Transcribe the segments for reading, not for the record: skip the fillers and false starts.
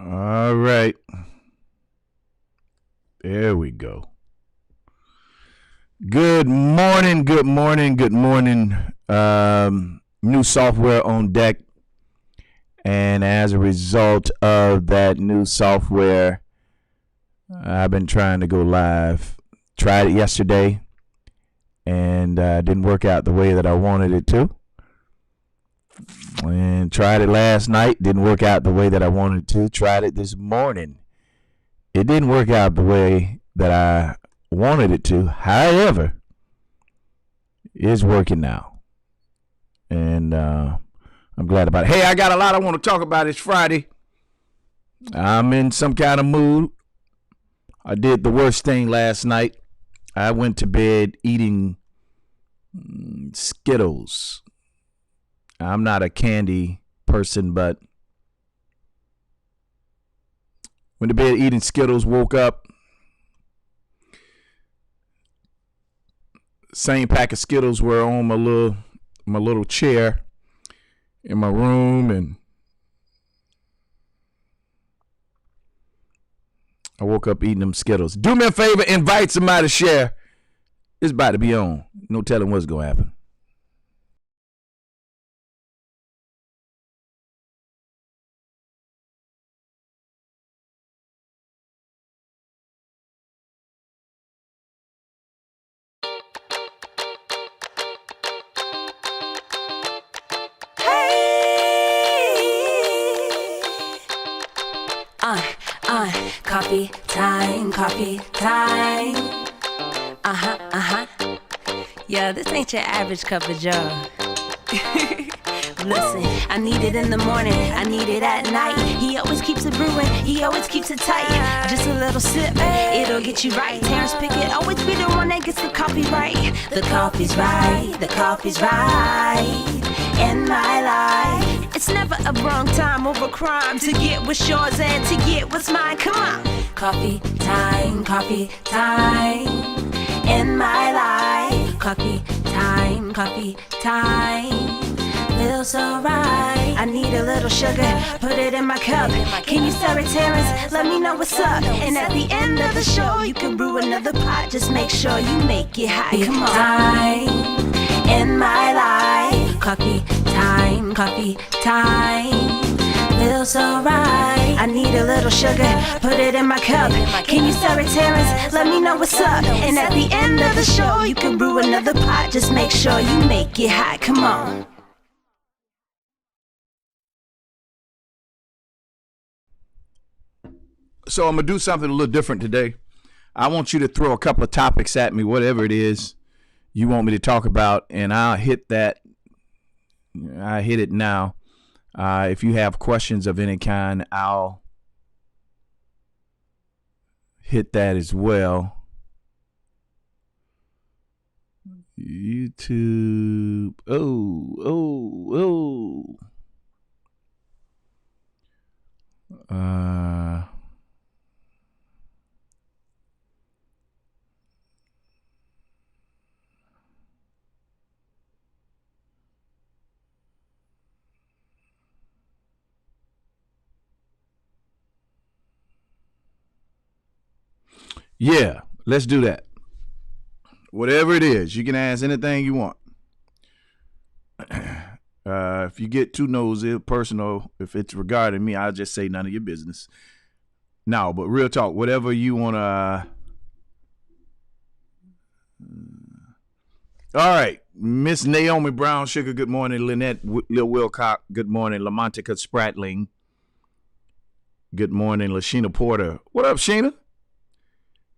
All right. There we go. Good morning, good morning, good morning. New software on deck. And as a result of that new software, I've been trying to go live. Tried it yesterday and didn't work out the way that I wanted it to. And tried it last night, didn't work out the way that I wanted to. Tried it this morning. It didn't work out the way that I wanted it to. However, it's working now. And I'm glad about it. Hey, I got a lot I want to talk about. It's Friday. I'm in some kind of mood. I did the worst thing last night. I went to bed eating Skittles. I'm not a candy person, but went to bed eating Skittles, woke up, same pack of Skittles were on my little chair in my room, and I woke up eating them Skittles. Do me a favor, invite somebody to share. It's about to be on. No telling what's going to happen. Coffee time. Yeah, this ain't your average cup of joe. Listen, I need it in the morning, I need it at night. He always keeps it brewing, he always keeps it tight. Just a little sip, it'll get you right. Terrance Pickett always be the one that gets the coffee right. The coffee's right, the coffee's right in my life. It's never a wrong time over crime to get what's yours and to get what's mine. Come on. Coffee time in my life. Coffee time feels so right. I need a little sugar, put it in my cup. Can you stir it, Terrance? Let me know what's up. And at the end of the show, you can brew another pot. Just make sure you make it hot. Come on. Time in my life. Coffee time feels so right. I need a little sugar, put it in my cup. Can you stir it, Terrance? Let me know what's up. And at the end of the show, you can brew another pot. Just make sure you make it hot. Come on. So I'm going to do something a little different today. I want you to throw a couple of topics at me, whatever it is you want me to talk about, and I'll hit that. I hit it now. If you have questions of any kind, I'll hit that as well. YouTube. Yeah, let's do that. Whatever it is, you can ask anything you want. If you get too nosy, personal, if it's regarding me, I'll just say none of your business. No, but real talk, whatever you want to. All right. Miss Naomi Brown Sugar, good morning. Lynette Lil Wilcock, good morning. Lamontica Spratling, good morning. Lashina Porter, what up, Sheena?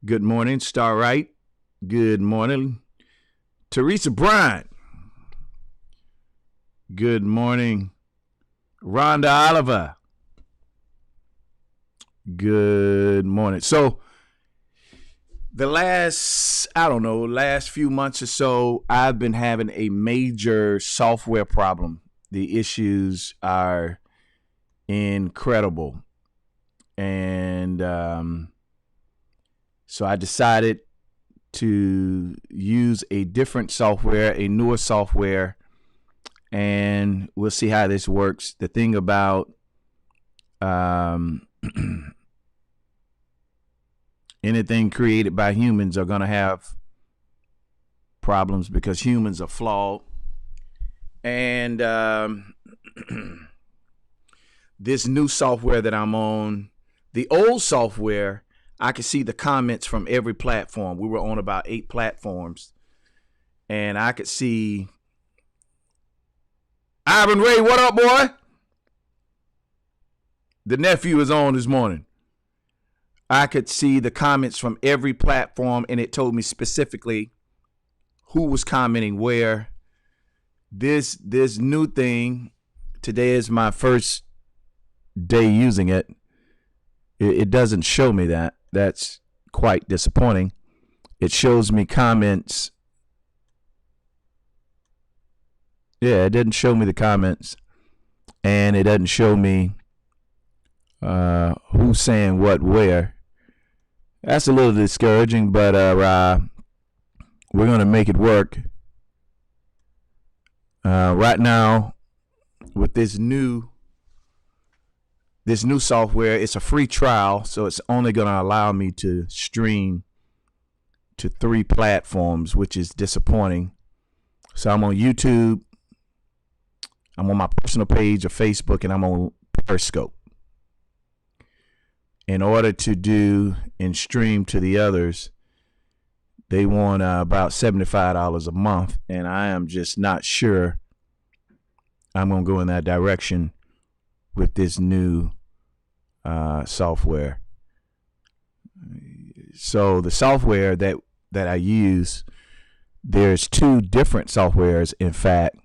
Good morning. Star Wright, good morning. Teresa Bryant, good morning. Rhonda Oliver, good morning. So the last few months or so, I've been having a major software problem. The issues are incredible. And so I decided to use a different software, a newer software, and we'll see how this works. The thing about anything created by humans are going to have problems because humans are flawed. And this new software that I'm on, the old software, I could see the comments from every platform. We were on about 8 platforms, and I could see Ivan Ray, what up, boy? The nephew is on this morning. I could see the comments from every platform, and it told me specifically who was commenting where. This new thing, today is my first day using it. It doesn't show me that. That's quite disappointing. It shows me comments. Yeah, it didn't show me the comments, and it doesn't show me who's saying what where. That's a little discouraging, but we're gonna make it work. Right now, with this new software, it's a free trial, so it's only going to allow me to stream to 3 platforms, which is disappointing. So I'm on YouTube, I'm on my personal page of Facebook, and I'm on Periscope. In order to do and stream to the others, they want about $75 a month, and I am just not sure I'm going to go in that direction with this new software. So the software that I use, there's 2 different softwares, in fact,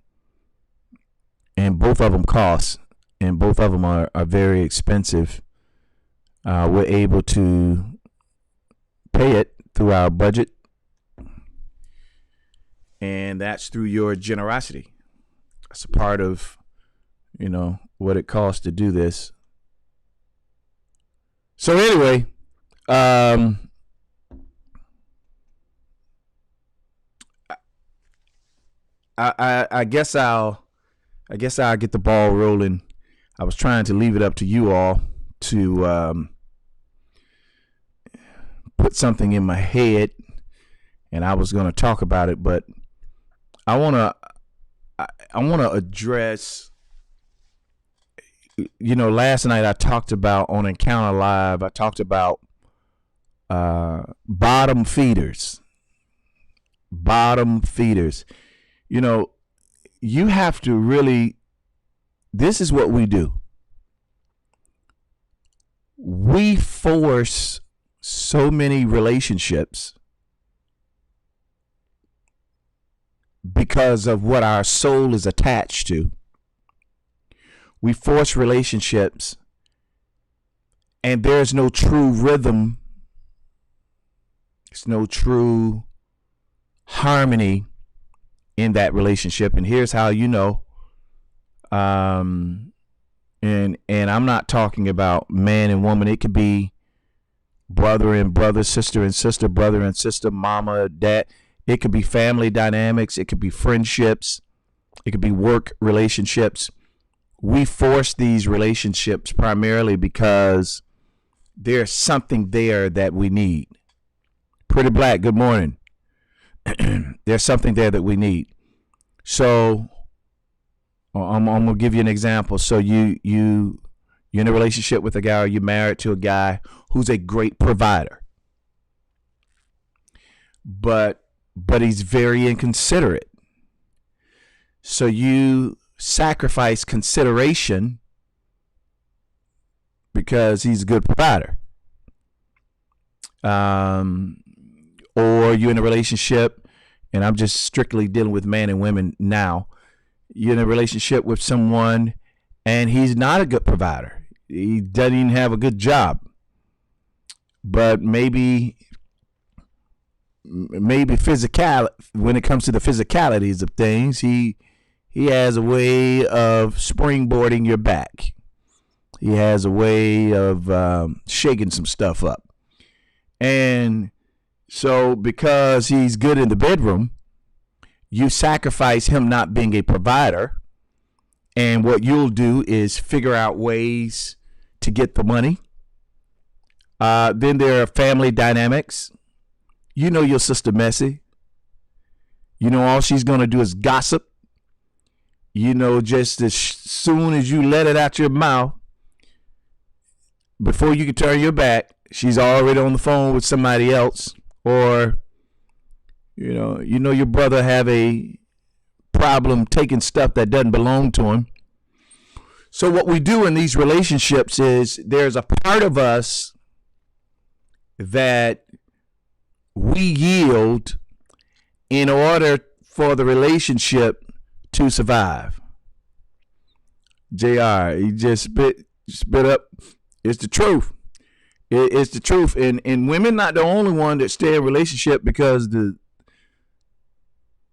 and both of them cost, and both of them are very expensive. We're able to pay it through our budget, and that's through your generosity. It's a part of, what it costs to do this. So anyway, I guess I'll get the ball rolling. I was trying to leave it up to you all to put something in my head, and I was going to talk about it, but I want to address, last night I talked about on Encounter Live, I talked about bottom feeders. You have to really, this is what we do. We force so many relationships because of what our soul is attached to. We force relationships, and there's no true rhythm. There's no true harmony in that relationship. And here's how you know. And I'm not talking about man and woman. It could be brother and brother, sister and sister, brother and sister, mama, dad. It could be family dynamics. It could be friendships. It could be work relationships. We force these relationships primarily because there's something there that we need. Pretty Black, good morning. There's something there that we need. So I'm gonna give you an example. So you're in a relationship with a guy, or you're married to a guy who's a great provider, but he's very inconsiderate. So you sacrifice consideration because he's a good provider. Or you're in a relationship, and I'm just strictly dealing with men and women now. You're in a relationship with someone, and he's not a good provider. He doesn't even have a good job. But maybe physical, when it comes to the physicalities of things, he has a way of springboarding your back. He has a way of shaking some stuff up. And so because he's good in the bedroom, you sacrifice him not being a provider. And what you'll do is figure out ways to get the money Then there are family dynamics. You know your sister messy. You know all she's going to do is gossip. You know, just as soon as you let it out your mouth, before you can turn your back, she's already on the phone with somebody else. Or, you know your brother have a problem taking stuff that doesn't belong to him. So what we do in these relationships is there's a part of us that we yield in order for the relationship to survive. JR, he just spit up. It's the truth. It's the truth. And women not the only one that stay in a relationship because the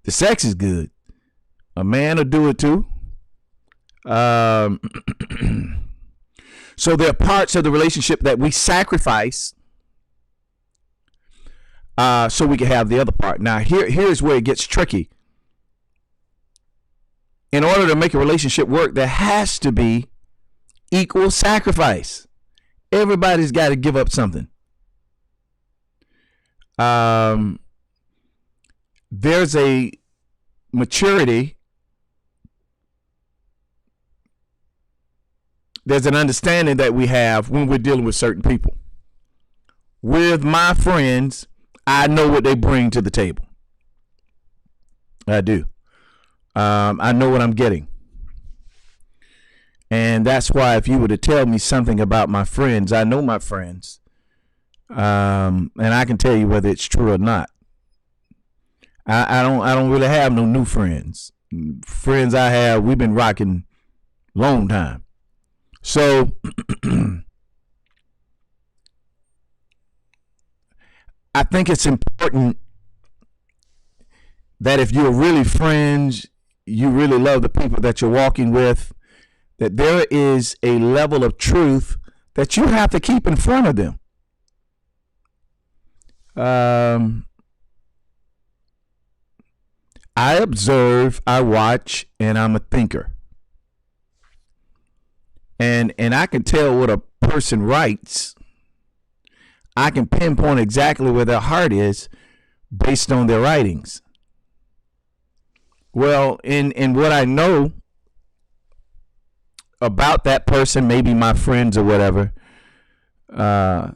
sex is good. A man will do it too. So there are parts of the relationship that we sacrifice so we can have the other part. Now, here's where it gets tricky. In order to make a relationship work, there has to be equal sacrifice. Everybody's got to give up something. There's a maturity. There's an understanding that we have when we're dealing with certain people. With my friends, I know what they bring to the table. I do. I know what I'm getting. And that's why if you were to tell me something about my friends, I know my friends. And I can tell you whether it's true or not. I don't really have no new friends. Friends I have, we've been rocking long time. So I think it's important that if you're really friends, you really love the people that you're walking with, that there is a level of truth that you have to keep in front of them. I observe, I watch, and I'm a thinker. And I can tell what a person writes. I can pinpoint exactly where their heart is based on their writings. Well, in what I know about that person, maybe my friends or whatever, I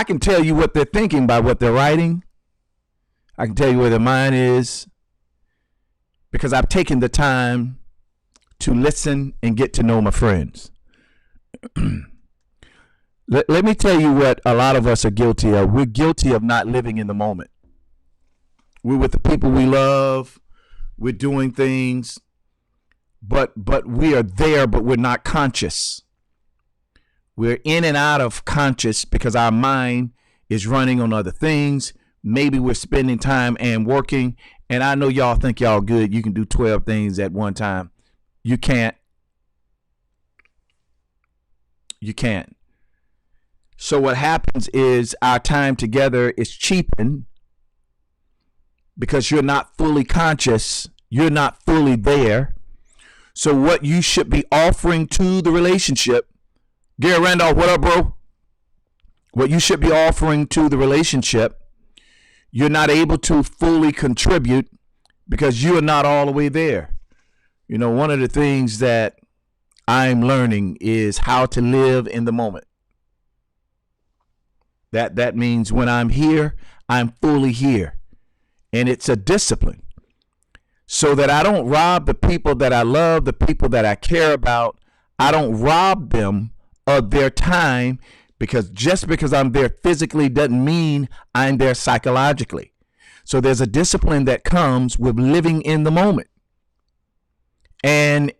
can tell you what they're thinking by what they're writing. I can tell you where their mind is because I've taken the time to listen and get to know my friends. Let me tell you what a lot of us are guilty of. We're guilty of not living in the moment. We're with the people we love. We're doing things, but we are there, but we're not conscious. We're in and out of conscious because our mind is running on other things. Maybe we're spending time and working. And I know y'all think y'all good. You can do 12 things at one time. You can't. You can't. So what happens is our time together is cheapened because you're not fully conscious. You're not fully there. So what you should be offering to the relationship, Gary Randolph, what up, bro? What you should be offering to the relationship, you're not able to fully contribute because you are not all the way there. You know, one of the things that I'm learning is how to live in the moment. That means when I'm here, I'm fully here. And it's a discipline. So that I don't rob the people that I love, the people that I care about. I don't rob them of their time because just because I'm there physically doesn't mean I'm there psychologically. So there's a discipline that comes with living in the moment. And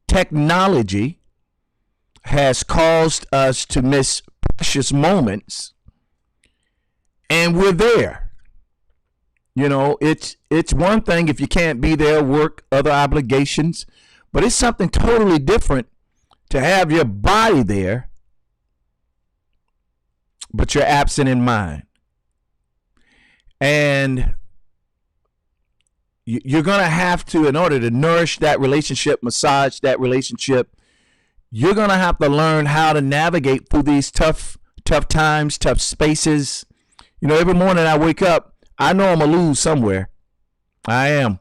technology has caused us to miss precious moments, and we're there. You know, it's one thing if you can't be there, work, other obligations, but it's something totally different to have your body there, but you're absent in mind. And you're going to have to, in order to nourish that relationship, massage that relationship, You're going to have to learn how to navigate through these tough times, tough spaces. You know, every morning I wake up, I know I'm going to lose somewhere. I am.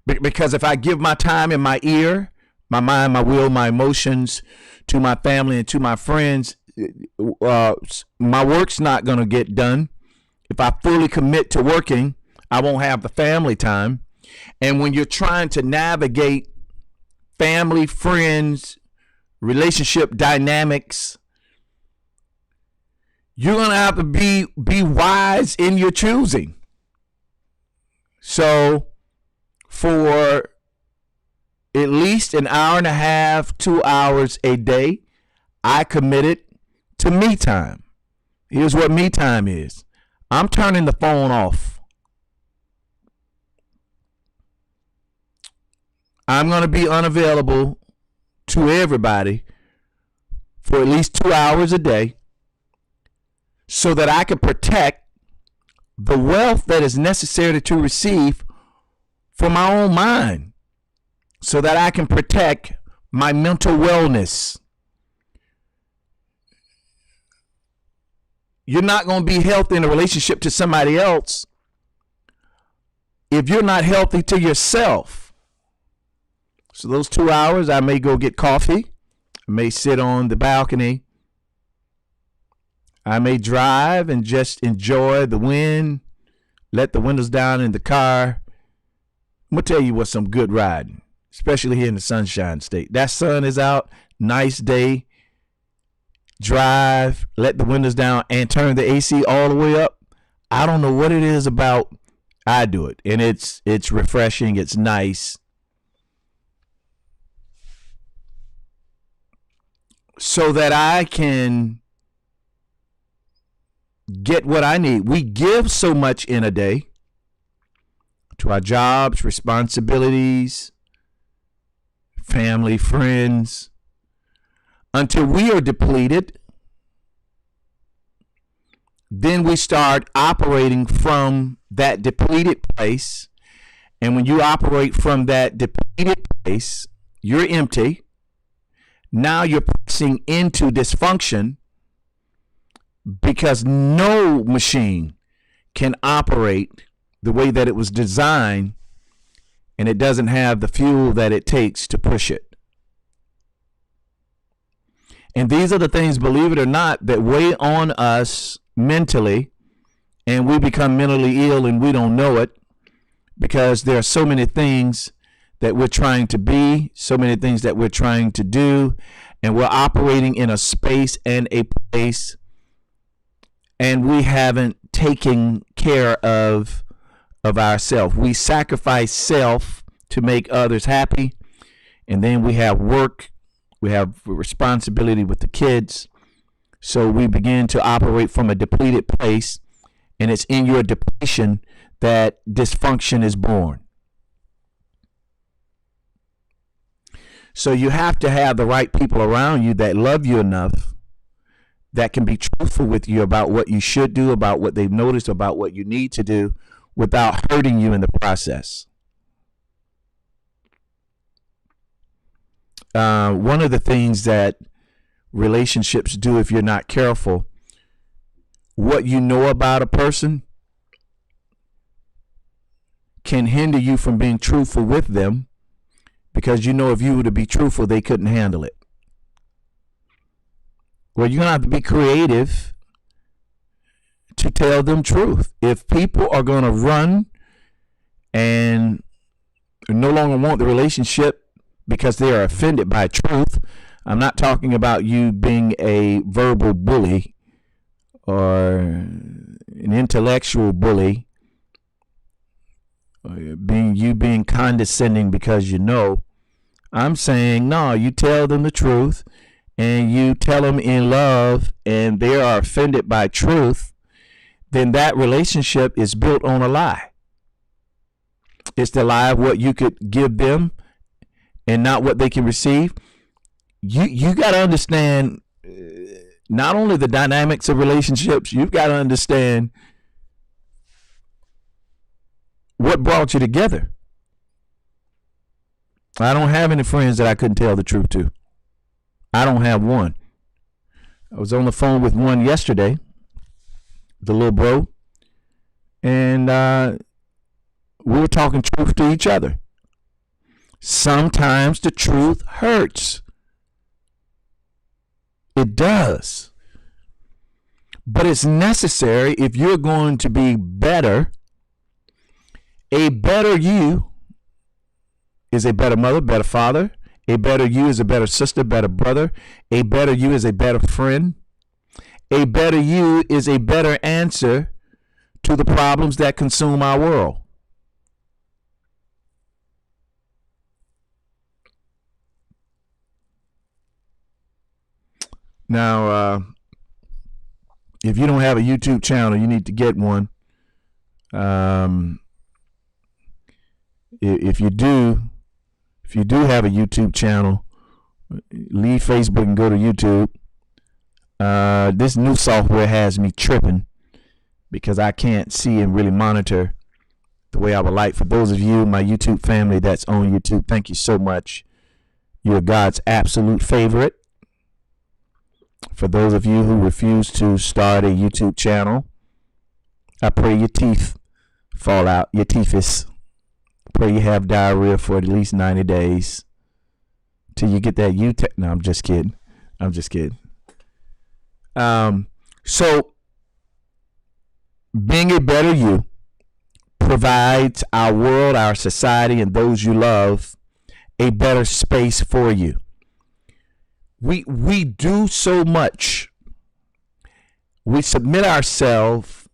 Because if I give my time and my ear, my mind, my will, my emotions to my family and to my friends, my work's not going to get done. If I fully commit to working, I won't have the family time. And when you're trying to navigate family, friends, relationship dynamics, you're going to have to be wise in your choosing. So for at least an hour and a half, 2 hours a day, I committed to me time. Here's what me time is. I'm turning the phone off. I'm going to be unavailable to everybody for at least 2 hours a day so that I can protect the wealth that is necessary to receive for my own mind, so that I can protect my mental wellness. You're not going to be healthy in a relationship to somebody else if you're not healthy to yourself. So those 2 hours, I may go get coffee. I may sit on the balcony. I may drive and just enjoy the wind, let the windows down in the car. I'm going to tell you what's some good riding, especially here in the Sunshine State. That sun is out, nice day. Drive, let the windows down, and turn the AC all the way up. I don't know what it is about. I do it, and it's refreshing. It's nice. So that I can get what I need. We give so much in a day to our jobs, responsibilities, family, friends, until we are depleted. Then we start operating from that depleted place. And when you operate from that depleted place, you're empty. Now you're pressing into dysfunction, because no machine can operate the way that it was designed, and it doesn't have the fuel that it takes to push it. And these are the things, believe it or not, that weigh on us mentally, and we become mentally ill and we don't know it, because there are so many things that we're trying to be, so many things that we're trying to do, and we're operating in a space and a place, and we haven't taken care of ourselves. We sacrifice self to make others happy, and then we have work, we have responsibility with the kids, so we begin to operate from a depleted place, and it's in your depletion that dysfunction is born. So you have to have the right people around you that love you enough, that can be truthful with you about what you should do, about what they've noticed, about what you need to do, without hurting you in the process. One of the things that relationships do, if you're not careful, what you know about a person can hinder you from being truthful with them, because you know if you were to be truthful, they couldn't handle it. Well, you're going to have to be creative to tell them truth. If people are going to run and no longer want the relationship because they are offended by truth, I'm not talking about you being a verbal bully or an intellectual bully, or being condescending because you know. I'm saying, no, you tell them the truth, and you tell them in love, and they are offended by truth, then that relationship is built on a lie. It's the lie of what you could give them and not what they can receive. You got to understand not only the dynamics of relationships, you've got to understand what brought you together. I don't have any friends that I couldn't tell the truth to. I don't have one. I was on the phone with one yesterday, the little bro, and we were talking truth to each other. Sometimes the truth hurts. It does. But it's necessary if you're going to be better. A better you is a better mother, better father. A better you is a better sister, better brother. A better you is a better friend. A better you is a better answer to the problems that consume our world. Now, if you don't have a YouTube channel, you need to get one. If you do have a YouTube channel, leave Facebook and go to YouTube. This new software has me tripping because I can't see and really monitor the way I would like. For those of you, my YouTube family that's on YouTube, thank you so much. You're God's absolute favorite. For those of you who refuse to start a YouTube channel, I pray your teeth fall out, your teethus. Pray you have diarrhea for at least 90 days till you get that No, I'm just kidding. So being a better you provides our world, our society, and those you love a better space for you. We do so much. We submit ourselves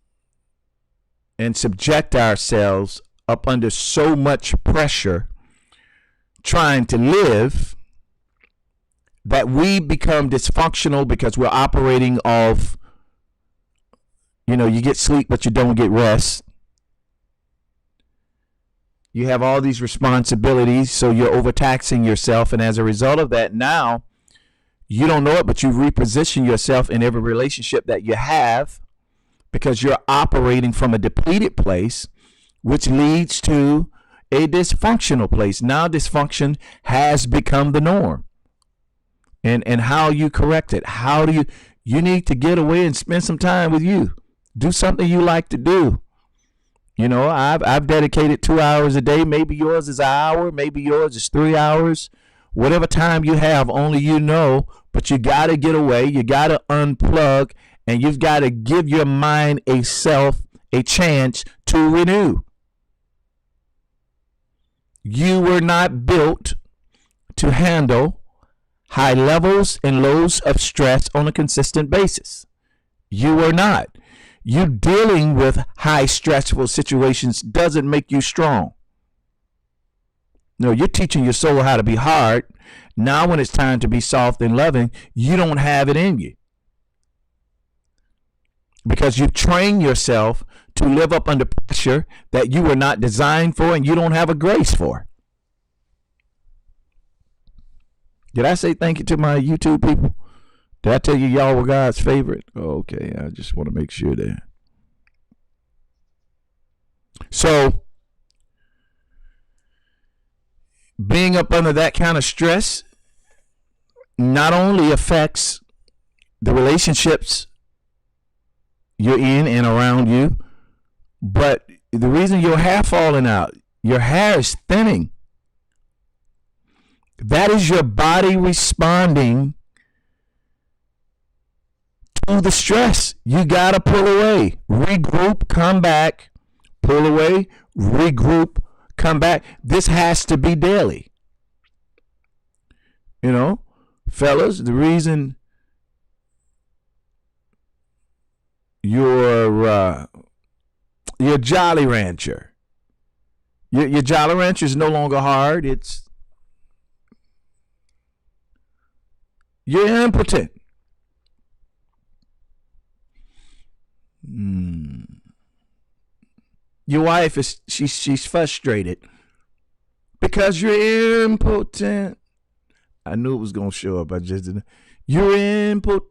and subject ourselves up under so much pressure trying to live that we become dysfunctional because we're operating off, you get sleep but you don't get rest. You have all these responsibilities, so you're overtaxing yourself, and as a result of that, now you don't know it, but you reposition yourself in every relationship that you have because you're operating from a depleted place, which leads to a dysfunctional place. Now dysfunction has become the norm. And how you correct it? How do you need to get away and spend some time with you. Do something you like to do. I've dedicated 2 hours a day. Maybe yours is an hour, maybe yours is 3 hours. Whatever time you have, only you know, but you got to get away. You got to unplug, and you've got to give your mind a chance to renew. You were not built to handle high levels and lows of stress on a consistent basis. You were not. You dealing with high stressful situations doesn't make you strong. No, you're teaching your soul how to be hard. Now when it's time to be soft and loving, you don't have it in you. Because you've trained yourself to live up under pressure that you were not designed for and you don't have a grace for. Did I say thank you to my YouTube people? Did I tell you y'all were God's favorite? Okay, I just want to make sure that. So, being up under that kind of stress not only affects the relationships you're in and around you, but the reason your hair falling out, your hair is thinning. That is your body responding to the stress. You got to pull away, regroup, come back, pull away, regroup, come back. This has to be daily. Fellas, the reason you're Jolly Rancher, your Jolly Rancher is no longer hard. You're impotent. Your wife she's frustrated because you're impotent. I knew it was gonna show up. I just didn't. You're impotent.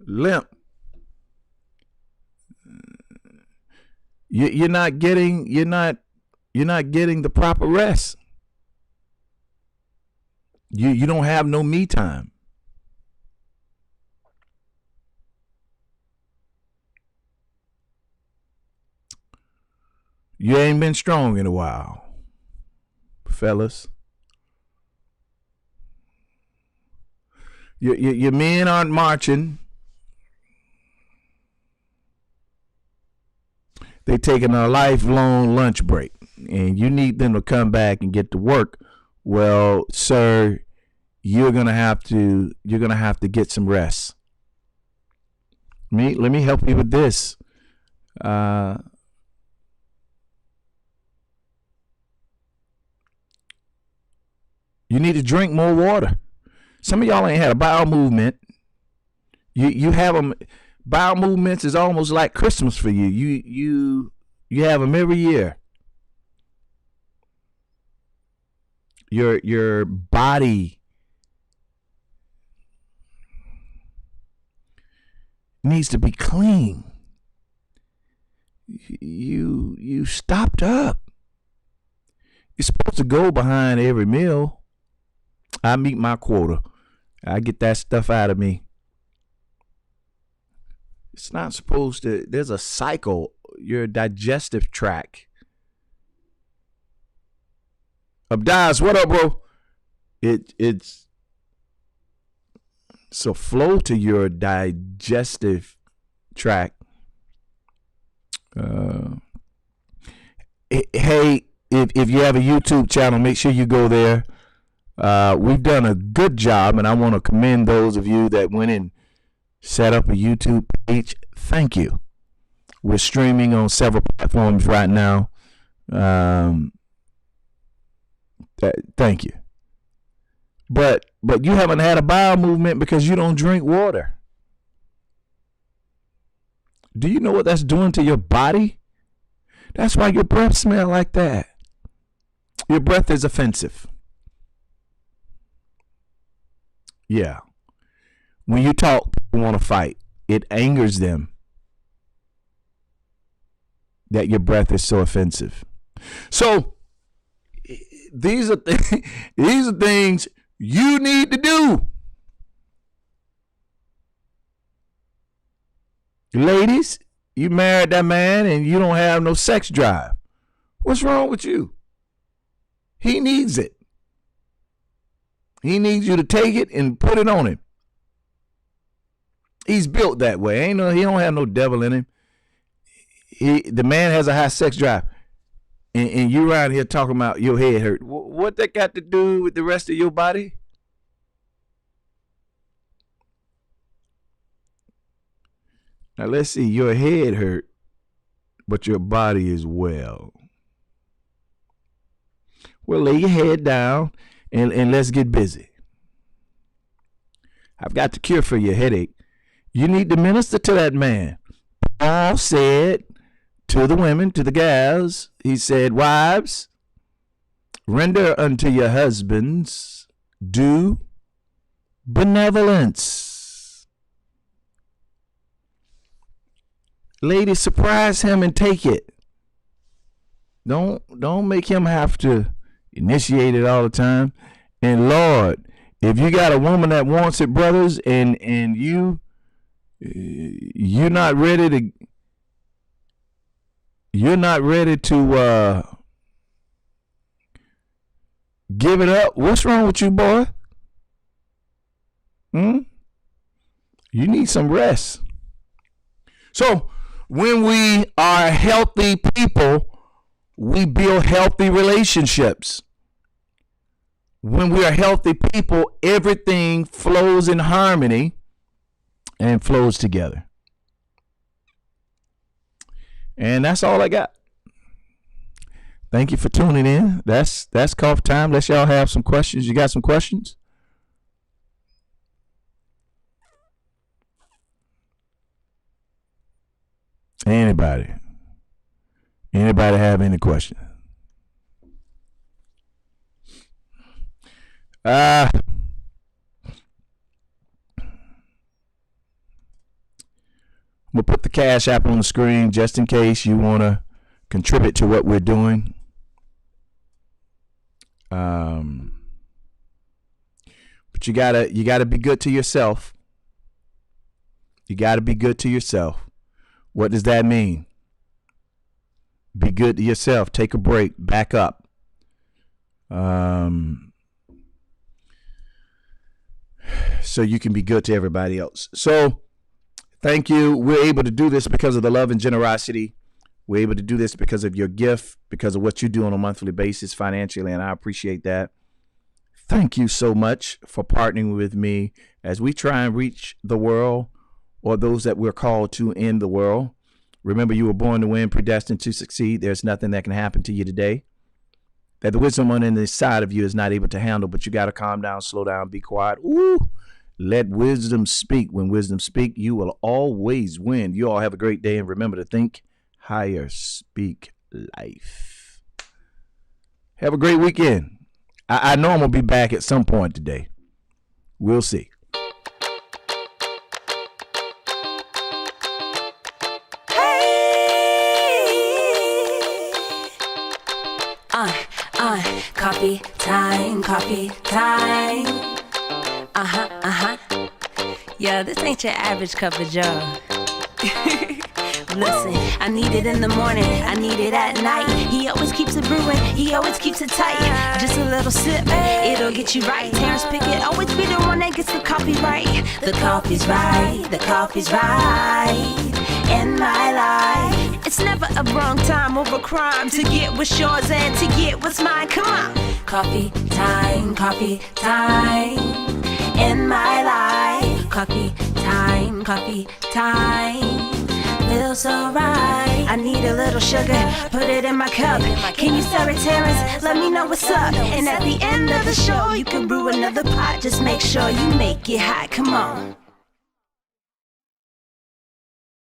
Limp. You're not getting the proper rest. You don't have no me time. You ain't been strong in a while, fellas. Your men aren't marching. They taking a lifelong lunch break, and you need them to come back and get to work. Well, sir, you're gonna have to get some rest. Let me help you with this. You need to drink more water. Some of y'all ain't had a bowel movement. You have them. Bowel movements is almost like Christmas for you. You have them every year. Your body needs to be clean. You stopped up. You're supposed to go behind every meal. I meet my quota. I get that stuff out of me. It's not supposed to. There's a cycle. Your digestive tract. Abdias, what up, bro? It's a flow to your digestive tract. Hey, if you have a YouTube channel, make sure you go there. We've done a good job, and I want to commend those of you that went and set up a YouTube page. Thank you. We're streaming on several platforms right now. Thank you. But you haven't had a bowel movement because you don't drink water. Do you know what that's doing to your body? That's why your breath smells like that. Your breath is offensive. Yeah. When you talk, people want to fight. It angers them that your breath is so offensive. So these are things you need to do. Ladies, you married that man and you don't have no sex drive. What's wrong with you? He needs it. He needs you to take it and put it on him. He's built that way. He don't have no devil in him. The man has a high sex drive. And you around here talking about your head hurt. What that got to do with the rest of your body? Now let's see. Your head hurt, but your body is well. Well, lay your head down and let's get busy. I've got the cure for your headache. You need to minister to that man. Paul said to the women, to the gals, he said, wives, render unto your husbands due benevolence. Ladies, surprise him and take it. Don't make him have to initiate it all the time. And Lord, if you got a woman that wants it, brothers, and you're not ready to give it up, what's wrong with you, boy? You need some rest. So when we are healthy people, we build healthy relationships. When we are healthy people, everything flows in harmony and flows together. And that's all I got. Thank you for tuning in. That's cough time. Let's y'all have some questions. You got some questions? Anybody have any questions? I'm gonna put the Cash App on the screen just in case you want to contribute to what we're doing. But you gotta be good to yourself. You gotta be good to yourself. What does that mean? Be good to yourself. Take a break. Back up. So you can be good to everybody else. So thank you. We're able to do this because of the love and generosity. We're able to do this because of your gift, because of what you do on a monthly basis financially, and I appreciate that. Thank you so much for partnering with me as we try and reach the world, or those that we're called to in the world. Remember, you were born to win, predestined to succeed. There's nothing that can happen to you today that the wisdom on the inside of you is not able to handle, but you got to calm down, slow down, be quiet. Ooh, let wisdom speak. When wisdom speak, you will always win. You all have a great day, and remember to think higher, speak life. Have a great weekend. I know I'm going to be back at some point today. We'll see. Coffee time, coffee time. Yeah, this ain't your average cup of joe. Listen, I need it in the morning, I need it at night. He always keeps it brewing, he always keeps it tight. Just a little sip, it'll get you right. Terrance Pickett always be the one that gets the coffee right. The coffee's right, the coffee's right in my life. It's never a wrong time over crime to get what's yours and to get what's mine. Come on. Coffee time in my life. Coffee time feels so right. I need a little sugar, put it in my cup. Can you serve it, Terrance? Let me know what's up. And at the end of the show, you can brew another pot. Just make sure you make it hot. Come on.